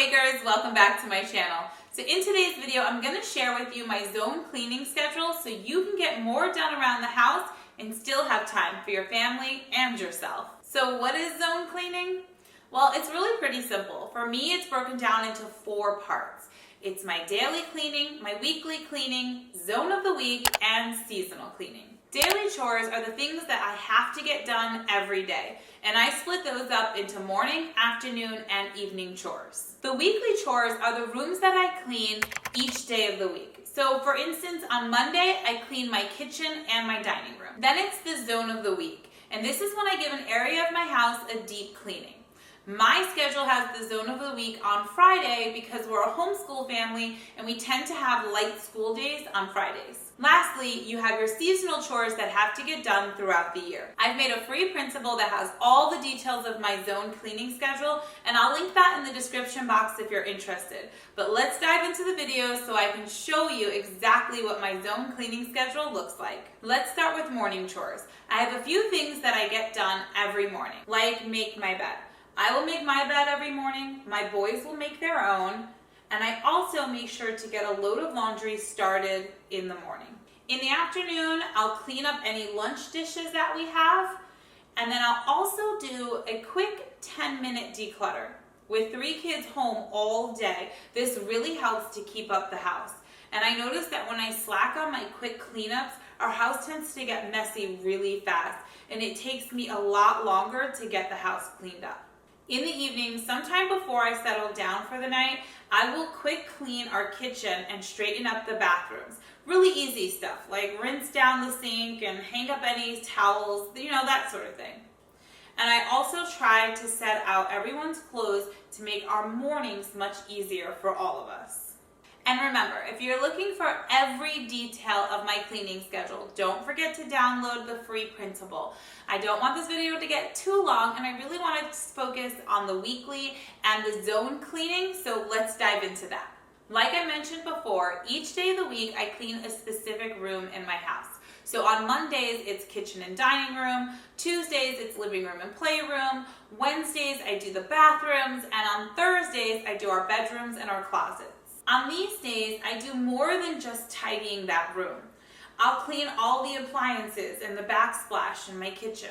homemakers, welcome back to my channel. So in today's video, I'm going to share with you my zone cleaning schedule so you can get more done around the house and still have time for your family and yourself. So what is zone cleaning? Well, it's really pretty simple. For me, it's broken down into 4 parts. It's my daily cleaning, my weekly cleaning, zone of the week, and seasonal cleaning. Daily chores are the things that I have to get done every day, and I split those up into morning, afternoon, and evening chores. The weekly chores are the rooms that I clean each day of the week. So for instance, on Monday, I clean my kitchen and my dining room. Then it's the zone of the week, and this is when I give an area of my house a deep cleaning. My schedule has the zone of the week on Friday because we're a homeschool family and we tend to have light school days on Fridays. Lastly, you have your seasonal chores that have to get done throughout the year. I've made a free printable that has all the details of my zone cleaning schedule, and I'll link that in the description box if you're interested. But let's dive into the video so I can show you exactly what my zone cleaning schedule looks like. Let's start with morning chores. I have a few things that I get done every morning, like make my bed. I will make my bed every morning, my boys will make their own, and I also make sure to get a load of laundry started in the morning. In the afternoon, I'll clean up any lunch dishes that we have, and then I'll also do a quick 10-minute declutter. With 3 kids home all day, this really helps to keep up the house. And I notice that when I slack on my quick cleanups, our house tends to get messy really fast, and it takes me a lot longer to get the house cleaned up. In the evening, sometime before I settle down for the night, I will quick clean our kitchen and straighten up the bathrooms. Really easy stuff, like rinse down the sink and hang up any towels, that sort of thing. And I also try to set out everyone's clothes to make our mornings much easier for all of us. And remember, if you're looking for every detail of my cleaning schedule, don't forget to download the free printable. I don't want this video to get too long, and I really want to focus on the weekly and the zone cleaning, so let's dive into that. Like I mentioned before, each day of the week I clean a specific room in my house. So on Mondays, it's kitchen and dining room. Tuesdays, it's living room and playroom. Wednesdays, I do the bathrooms. And on Thursdays, I do our bedrooms and our closets. On these days, I do more than just tidying that room. I'll clean all the appliances and the backsplash in my kitchen.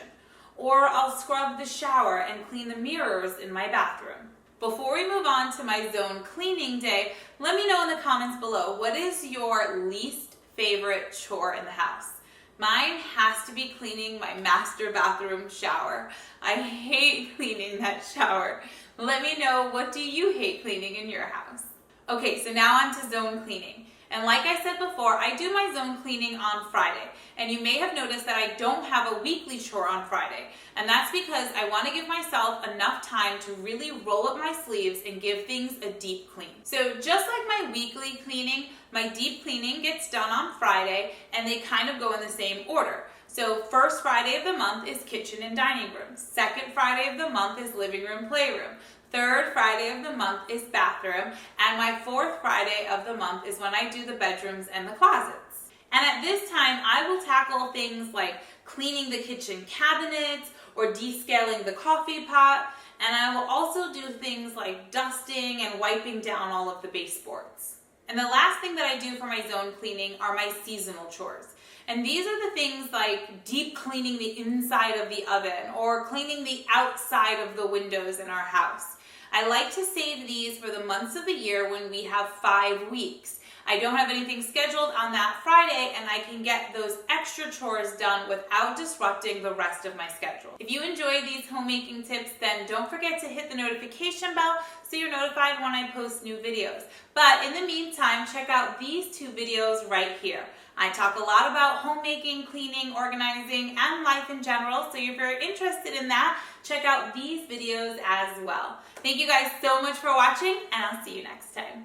Or I'll scrub the shower and clean the mirrors in my bathroom. Before we move on to my zone cleaning day, let me know in the comments below, what is your least favorite chore in the house? Mine has to be cleaning my master bathroom shower. I hate cleaning that shower. Let me know, what do you hate cleaning in your house? Okay, so now on to zone cleaning. And like I said before, I do my zone cleaning on Friday. And you may have noticed that I don't have a weekly chore on Friday. And that's because I want to give myself enough time to really roll up my sleeves and give things a deep clean. So just like my weekly cleaning, my deep cleaning gets done on Friday, and they kind of go in the same order. So first Friday of the month is kitchen and dining room. Second Friday of the month is living room, playroom. Third Friday of the month is bathroom, and my 4th Friday of the month is when I do the bedrooms and the closets. And at this time, I will tackle things like cleaning the kitchen cabinets or descaling the coffee pot, and I will also do things like dusting and wiping down all of the baseboards. And the last thing that I do for my zone cleaning are my seasonal chores. And these are the things like deep cleaning the inside of the oven or cleaning the outside of the windows in our house. I like to save these for the months of the year when we have 5 weeks. I don't have anything scheduled on that Friday, and I can get those extra chores done without disrupting the rest of my schedule. If you enjoy these homemaking tips, then don't forget to hit the notification bell so you're notified when I post new videos. But in the meantime, check out these 2 videos right here. I talk a lot about homemaking, cleaning, organizing, and life in general, so if you're interested in that, check out these videos as well. Thank you guys so much for watching, and I'll see you next time.